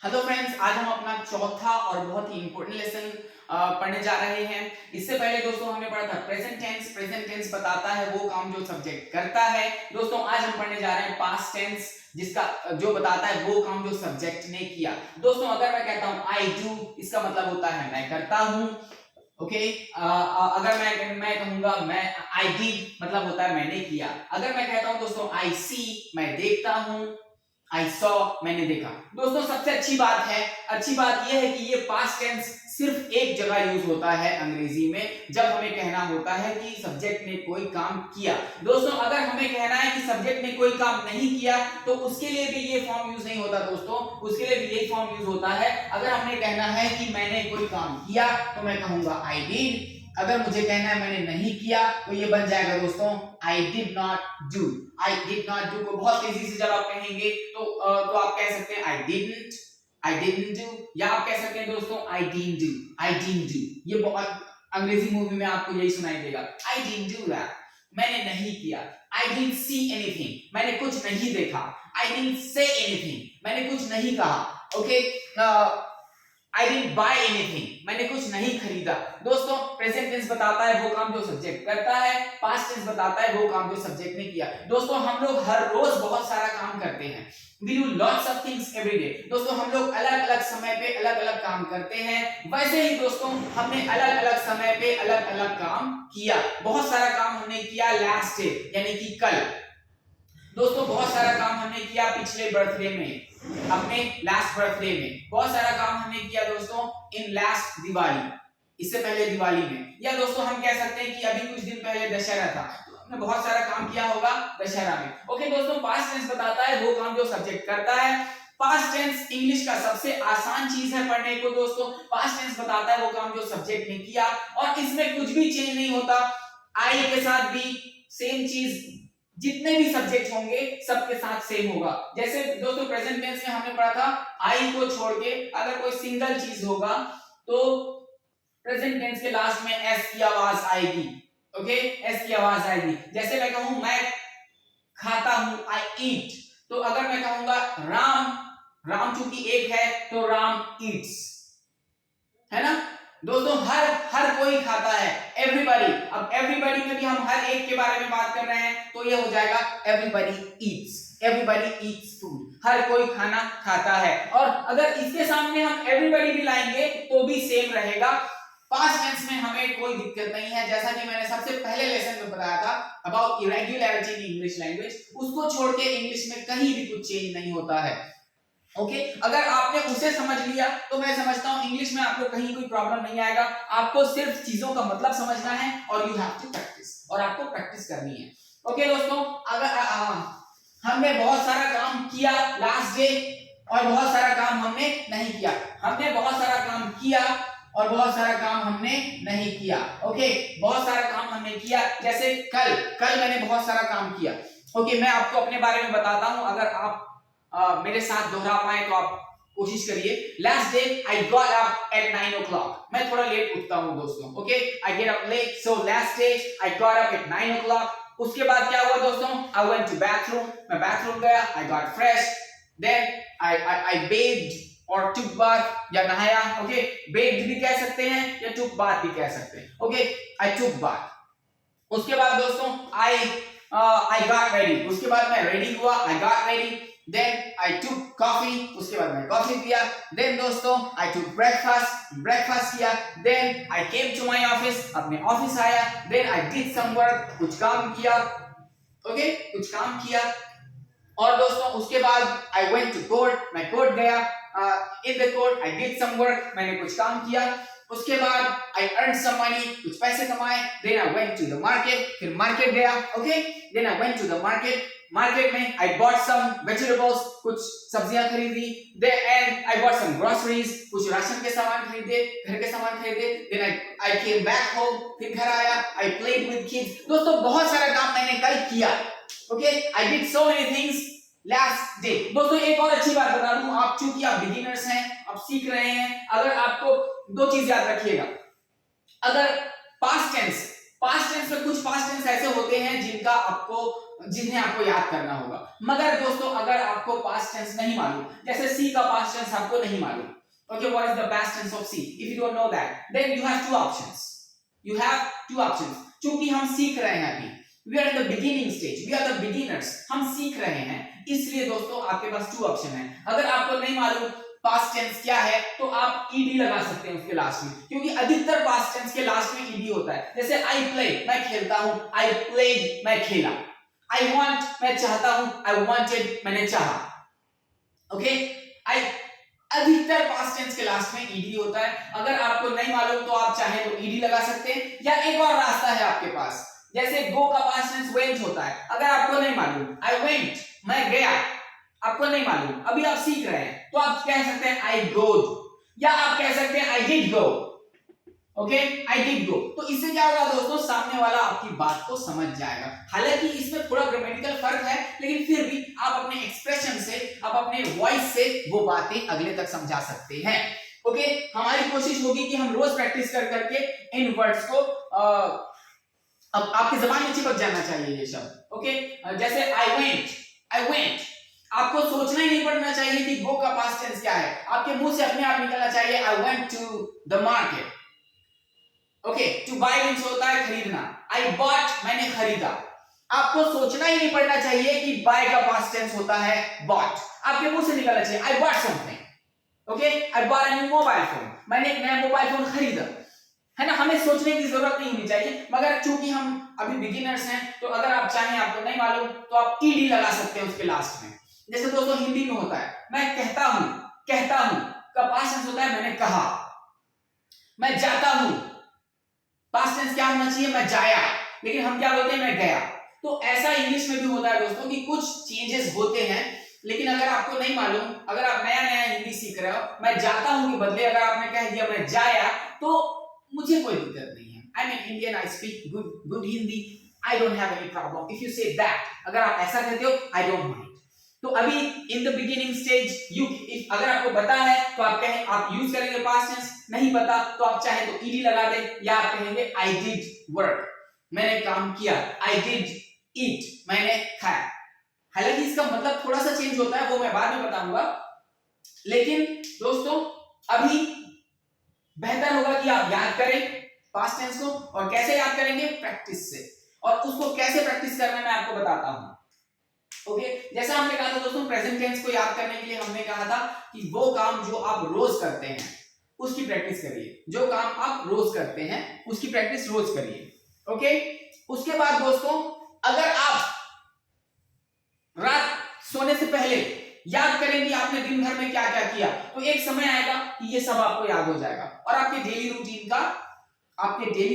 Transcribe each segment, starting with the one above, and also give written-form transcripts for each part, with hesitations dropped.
Hello friends, आज हम अपना चौथा और बहुत ही इंपॉर्टेंट लेसन पढ़ने जा रहे हैं। इससे पहले दोस्तों हमने पढ़ा था प्रेजेंट टेंस। प्रेजेंट टेंस बताता है वो काम जो सब्जेक्ट करता है। दोस्तों आज हम पढ़ने जा रहे हैं पास्ट टेंस, जिसका जो बताता है वो काम जो सब्जेक्ट ने किया। दोस्तों अगर मैं कहता हूं आई डू, इसका मतलब होता है मैं करता हूं। ओके, अगर मैं कहूंगा मैं आई डिड, मतलब होता है मैंने किया। अगर मैं कहता हूं दोस्तों आई सी, मैं देखता हूं। आई सॉ, मैंने देखा। दोस्तों सबसे अच्छी बात यह है कि ये पास्ट टेंस सिर्फ एक जगह यूज होता है अंग्रेजी में, जब हमें कहना होता है कि सब्जेक्ट ने कोई काम किया। दोस्तों अगर हमें कहना है कि सब्जेक्ट ने कोई काम नहीं किया तो उसके लिए भी ये फॉर्म यूज नहीं होता। दोस्तों उसके लिए भी यही फॉर्म यूज होता है। अगर हमें कहना है कि मैंने कोई काम किया तो मैं कहूंगा आई डिड। अगर मुझे कहना है मैंने नहीं किया तो ये बन जाएगा दोस्तों I did not do. I did not do को बहुत तेजी से जब आप कहेंगे तो आप कह सकते हैं आई डिडंट डू, या आप कह सकते हैं दोस्तों आई डिडंट डू। ये बहुत अंग्रेजी मूवी में आपको यही सुनाई देगा, आई डिडंट डू दैट, मैंने नहीं किया। आई डिडंट सी एनीथिंग, मैंने कुछ नहीं देखा। आई डिडंट से एनीथिंग, मैंने कुछ नहीं कहा। Okay, I didn't buy anything, मैंने कुछ नहीं खरीदा। दोस्तों प्रेजेंट टेंस बताता है वो काम जो सब्जेक्ट करता है, पास्ट टेंस बताता है वो काम जो सब्जेक्ट ने किया। दोस्तों हम लोग हर रोज बहुत सारा काम करते हैं। We do lots of things every day। दोस्तों हम लोग अलग-अलग समय पे अलग-अलग काम करते हैं। वैसे ही दोस्तों हमने अलग-अलग समय पे अलग-अलग काम किया। बहुत सारा काम हमने किया लास्ट डे, यानी कि कल। दोस्तों बहुत सारा काम हमने किया पिछले बर्थडे में, अपने लास्ट बर्थडे में। बहुत सारा काम हमने किया दोस्तों इन लास्ट दिवाली, इससे पहले दिवाली में। या दोस्तों हम कह सकते हैं कि अभी कुछ दिन पहले दशहरा था, तो हमने बहुत सारा काम किया होगा दशहरा में। ओके दोस्तों, पास्ट टेंस बताता है वो काम जो सब्जेक्ट करता है। पास्ट टेंस इंग्लिश का सबसे आसान चीज है पढ़ने को। दोस्तों पास्ट टेंस बताता है वो काम जो सब्जेक्ट ने किया, और इसमें कुछ भी चेंज नहीं होता। आई के साथ भी सेम चीज, जितने भी सब्जेक्ट होंगे सबके साथ सेम होगा। जैसे दोस्तों प्रेजेंट टेंस में हमने पढ़ा था आई को छोड़ के अगर कोई सिंगल चीज होगा तो प्रेजेंट टेंस के लास्ट में एस की आवाज आएगी। ओके, एस की आवाज आएगी। जैसे मैं कहूं मैं खाता हूं, आई ईट, तो अगर मैं कहूंगा राम, राम चूंकि एक है तो राम ईट्स, है ना। दोस्तों हर हर कोई खाता है, एवरीबॉडी। अब एवरीबॉडी में भी हम हर एक के बारे में बात कर रहे हैं तो ये हो जाएगा everybody eats. Everybody eats food, हर कोई खाना खाता है। और अगर इसके सामने हम एवरीबॉडी भी लाएंगे तो भी सेम रहेगा। पास्ट टेंस में हमें कोई दिक्कत नहीं है, जैसा कि मैंने सबसे पहले लेसन में बताया था about irregularity in English language, उसको छोड़ के इंग्लिश में कहीं भी कुछ चेंज नहीं होता है। ओके, अगर आपने उसे समझ लिया तो मैं समझता हूं इंग्लिश में आपको कहीं कोई प्रॉब्लम नहीं आएगा। आपको सिर्फ चीजों का मतलब समझना है और यू हैव टू प्रैक्टिस, और आपको प्रैक्टिस करनी है। ओके दोस्तों, अगर हमने बहुत सारा काम किया लास्ट डे और बहुत सारा काम हमने नहीं किया। हमने बहुत सारा काम किया और बहुत सारा काम हमने नहीं किया। ओके, बहुत सारा काम हमने किया, जैसे कल मैंने बहुत सारा काम किया। ओके, मैं आपको अपने बारे में बताता हूं, अगर आप मेरे साथ दोहरा पाए तो आप कोशिश करिए। Last day I got up at 9 o'clock, मैं थोड़ा लेट उठता हूं दोस्तों। Okay, I get up late, so last day I got up at 9 o'clock। उसके बाद क्या हुआ दोस्तों, आई वेंट टू बाथरूम, मैं बाथरूम गया, I got fresh, then I bathed और टुक बाथ, या नहाया। ओके, बेथ्ड भी कह सकते हैं या टुक बाथ भी कह सकते हैं। ओके, आई टुक बाथ। उसके बाद दोस्तों आई गॉट रेडी, उसके बाद मैं रेडी हुआ, I got ready. Then I took coffee, उसके बाद मैं कॉफी पिया। Then दोस्तों I took breakfast किया। Then I came to my office, अपने ऑफिस आया। Then I did some work, कुछ काम किया। Okay, कुछ काम किया। और दोस्तों उसके बाद I went to court, मैं कोर्ट गया। In the court I did some work, मैंने कुछ काम किया। उसके बाद I earned some money, कुछ पैसे कमाए। Then I went to the market, फिर मार्केट गया। Okay, then I went to the market, market में I bought some vegetables, कुछ सब्जियां खरीदी। And I bought some groceries, कुछ राशन के सामान खरीदे, घर के सामान खरीदे। Then I came back home, फिर घर आया। I played with kids। दोस्तों बहुत सारा काम मैंने कल किया। Okay, I did so many things last day। दोस्तों एक और अच्छी बात बता दूं, आप चूंकि आप बिगिनर्स हैं, आप सीख रहे हैं, अगर आपको दो चीज याद रखिएगा। अगर पास्ट पास्ट टेंस में कुछ पास्ट टेंस ऐसे होते हैं जिन्हें आपको याद करना होगा। मगर दोस्तों अगर आपको पास्ट टेंस नहीं मालूम, जैसे सी का पास्ट टेंस आपको नहीं मालूम, okay, what is the past tense of C? If you don't know that, then you have two options. You have two options. क्योंकि हम सीख रहे हैं अभी, we are in the beginning stage, we are the beginners, हम सीख रहे हैं, इसलिए दोस्तों आपके पास two option है। अगर आपको नहीं मालूम पास्ट टेंस क्या है तो आप ईडी लगा सकते हैं उसके लास्ट में, क्योंकि अधिकतर पास्ट टेंस के लास्ट में ईडी होता है। जैसे आई प्ले, मैं खेलता हूं, आई प्लेड, मैं खेला, आई वांट, मैं चाहता हूं, आई वांटेड, मैंने चाहा। ओके, आई अधिकतर पास्ट टेंस के लास्ट में ईडी होता है। अगर आपको नहीं मालूम तो आप चाहे तो ईडी लगा सकते हैं, या एक और रास्ता है आपके पास, जैसे गो का पास्ट टेंस वेंट होता है। अगर आपको नहीं मालूम आई वेंट, मैं गया, आपको नहीं मालूम, अभी आप सीख रहे हैं, तो आप कह सकते हैं आई गोड, या आप कह सकते हैं I did go. Okay, I did go. तो इससे क्या होगा दोस्तों, सामने वाला आपकी बात को समझ जाएगा। हालांकि इसमें थोड़ा ग्रामेटिकल फर्क है, लेकिन फिर भी आप अपने एक्सप्रेशन से, आप अपने वॉइस से वो बातें अगले तक समझा सकते हैं। ओके, हमारी कोशिश होगी कि हम रोज प्रैक्टिस कर करके इन वर्ड्स को अब आपकी जबान में चिपक जाना चाहिए ये शब्द। ओके, जैसे आई वेंट, आई वेंट, आपको सोचना ही नहीं पड़ना चाहिए कि गो का पास्ट टेंस क्या है, आपके मुंह से अपने आप निकलना चाहिए I went to the market. Okay, to buy means होता है खरीदना, आई बॉट, मैंने खरीदा। आपको सोचना ही नहीं पड़ना चाहिए कि बाय का पास्ट टेंस होता है बॉट, आपके मुंह से निकलना चाहिए I bought something. Okay, I bought a new mobile phone, मैंने एक नया मोबाइल फोन खरीदा, है ना। हमें सोचने की जरूरत नहीं होनी चाहिए, मगर चूंकि हम अभी बिगिनर्स हैं तो अगर आप चाहें, आपको नहीं मालूम तो आप ईडी लगा सकते हैं उसके लास्ट में। जैसे दोस्तों हिंदी में होता है मैं कहता हूं का पास्ट टेंस होता है मैंने कहा। मैं जाता हूं, पास्ट टेंस क्या होना चाहिए, मैं जाया, लेकिन हम क्या बोलते हैं, मैं गया। तो ऐसा इंग्लिश में भी होता है दोस्तों कि कुछ चेंजेस होते हैं, लेकिन अगर आपको नहीं मालूम, अगर आप नया नया हिंदी सीख रहे हो, मैं जाता हूं के बदले अगर आपने कह दिया मैं जाया, तो मुझे कोई दिक्कत नहीं है। I am Indian, I speak good Hindi, I don't have any problem if you say that. अगर आप ऐसा कहते हो, आई डोंट माइंड। तो अभी in the beginning stage you, अगर आपको पता है तो आप यूज करेंगे पास्ट टेंस, नहीं पता तो आप चाहे तो ईडी लगा दें, या आप कहेंगे आई डिड वर्क, मैंने काम किया, आई डिड ईट, मैंने खाया। हालांकि इसका मतलब थोड़ा सा चेंज होता है, वो मैं बाद में बताऊंगा। लेकिन दोस्तों अभी बेहतर होगा कि आप याद करें पास्ट टेंस को, और कैसे याद करेंगे, प्रैक्टिस से। और उसको कैसे प्रैक्टिस करना मैं आपको बताता हूं। ओके, जैसा हमने कहा था दोस्तों, प्रेजेंट टेंस को याद करने के लिए हमने कहा था कि वो काम जो आप रोज करते हैं उसकी प्रैक्टिस करिए, जो काम आप रोज करते हैं उसकी प्रैक्टिस रोज करिए। ओके, उसके बाद दोस्तों अगर आप रात सोने से पहले याद करेंगे आपने दिन भर में क्या क्या किया, तो एक समय आएगा कि ये सब आपको याद हो जाएगा, और आपके डेली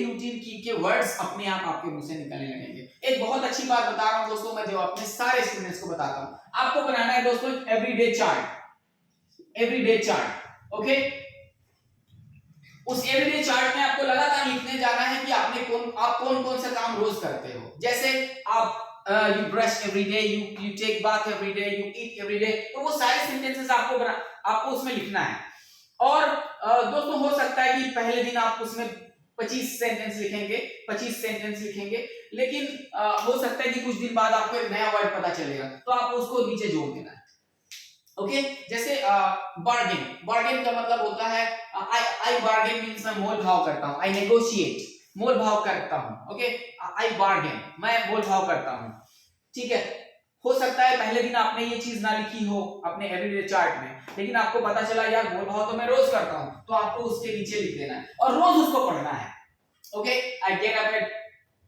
रूटीन के वर्ड्स अपने आप आपके मुंह से निकलने लगेंगे। एक बहुत अच्छी बात बता रहा हूं दोस्तों, मैं जो अपने सारे स्टूडेंट्स को बताता हूं, आपको बनाना है दोस्तों एवरीडे चार्ट। ओके, उस एवरीडे चार्ट में आपको लगातार लिखने जाना है कि आप कौन कौन सा काम रोज करते हो। जैसे आप you brush every day, you take bath every day, you eat every day, तो वो सारे सेंटेंसेस आपको उसमें लिखना है। और दोस्तों हो सकता है कि पहले दिन आप उसमें 25 सेंटेंस लिखेंगे, लेकिन हो सकता है कि कुछ दिन बाद आपको एक नया वर्ड पता चलेगा, तो आप उसको नीचे जोड़ देना है। ओके, जैसे बार्गेन का मतलब होता है आई बार्गेन मींस मैं मोल भाव करता हूं, आई नेगोशिएट, मोल भाव करता हूं। ओके, आई बार्गेन, मैं मोल भाव करता हूं। ठीक है, हो सकता है पहले दिन आपने ये चीज ना लिखी हो अपने एवरीडे चार्ट में, लेकिन आपको पता चला यार मोल भाव तो मैं रोज करता हूं, तो आपको उसके नीचे लिख देना है और रोज उसको पढ़ना है। Okay, I get up at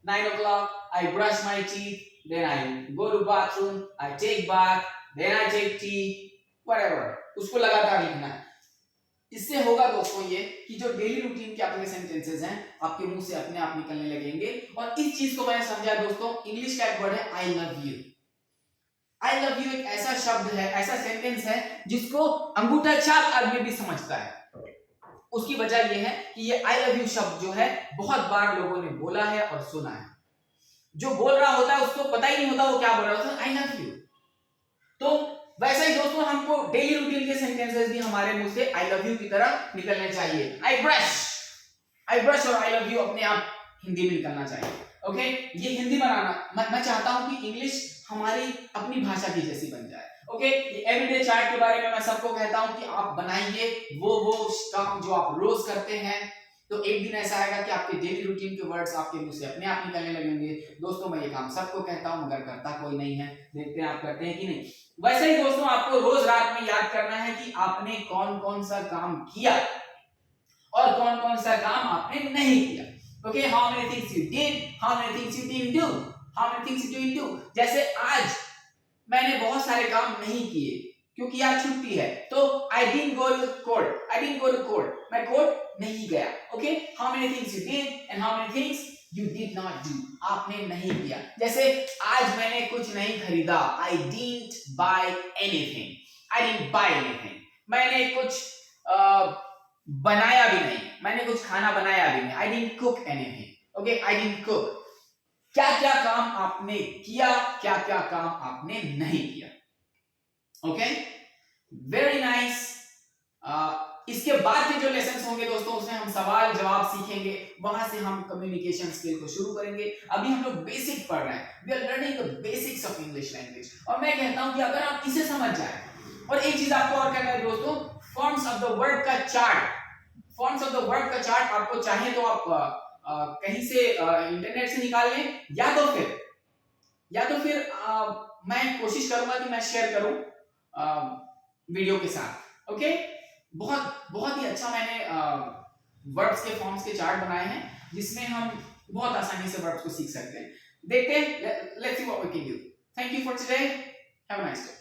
9 o'clock, I brush my teeth, then I go to bathroom, I take bath, then I take tea, whatever, उसको लगातार लिखना है। इससे होगा दोस्तों ये कि जो डेली रूटीन के आपके सेंटेंसेस हैं आपके मुंह से अपने आप निकलने लगेंगे। और इस चीज को मैंने समझा दोस्तों, इंग्लिश का एक वर्ड है I love you. I love you एक ऐसा शब्द है, ऐसा सेंटेंस है जिसको अंगूठा छाप आदमी भी समझता है। उसकी वजह यह है कि ये आई लव यू शब्द जो है बहुत बार लोगों ने बोला है और सुना है। जो बोल रहा होता है उसको पता ही नहीं होता वो क्या बोल रहा होता है, आई लव यू। तो वैसे ही दोस्तों हमको डेली रूटीन के सेंटेंसेस भी हमारे मुंह से आई लव यू की तरह निकलने चाहिए। आई ब्रश और आई लव यू अपने आप हिंदी में निकलना चाहिए। ओके, ये हिंदी बनाना मैं चाहता हूं कि इंग्लिश हमारी अपनी भाषा की जैसी बन जाए। ओके, एवरीडे चार्ट के बारे में मैं सबको कहता हूं कि आप बनाइए वो काम जो आप रोज करते हैं, तो एक दिन ऐसा आएगा कि आपके डेली रूटीन के वर्ड्स आपके मुंह से अपने आप निकलने लगेंगे। दोस्तों मैं ये काम सबको कहता हूं मगर करता कोई नहीं है, देखते हैं आप करते हैं कि नहीं। वैसे ही दोस्तों आपको रोज रात में याद करना है कि आपने कौन कौन सा काम किया और कौन कौन सा काम आपने नहीं किया। Okay, how many things you did, how many things you didn't do, how many things you didn't do. जैसे आज मैंने बहुत सारे काम नहीं किए क्योंकि आज छुट्टी है, तो I didn't go to court, I didn't go to court, मैं कोर्ट नहीं गया। Okay, how many things you did and how many things you did not do, आपने नहीं किया। जैसे आज मैंने कुछ नहीं खरीदा, I didn't buy anything, I didn't buy anything. मैंने कुछ बनाया भी नहीं, मैंने कुछ खाना बनाया भी नहीं, I didn't cook anything. Okay, I didn't cook. क्या क्या काम आपने किया, क्या क्या काम आपने नहीं किया। Okay, very nice. इसके बाद के जो लेसन्स होंगे दोस्तों उसमें हम सवाल जवाब सीखेंगे, वहां से हम कम्युनिकेशन स्किल को शुरू करेंगे। अभी हम लोग बेसिक पढ़ रहे हैं, we are learning the basics of English language. और मैं कहता हूं कि अगर आप इसे समझ जाए, और एक चीज आपको और करना है दोस्तों, फॉर्म्स ऑफ द वर्ड का chart, forms of the word का चार्ट आपको चाहिए तो आप कहीं से इंटरनेट से निकाल लें, या तो फिर मैं कोशिश करूंगा कि मैं शेयर करूं वीडियो के साथ। ओके, बहुत बहुत ही अच्छा मैंने वर्ब्स के फॉर्म्स के चार्ट बनाए हैं जिसमें हम बहुत आसानी से वर्ब्स को सीख सकते हैं। देखते हैं, let's see what we can do. Thank you for today, have a nice day.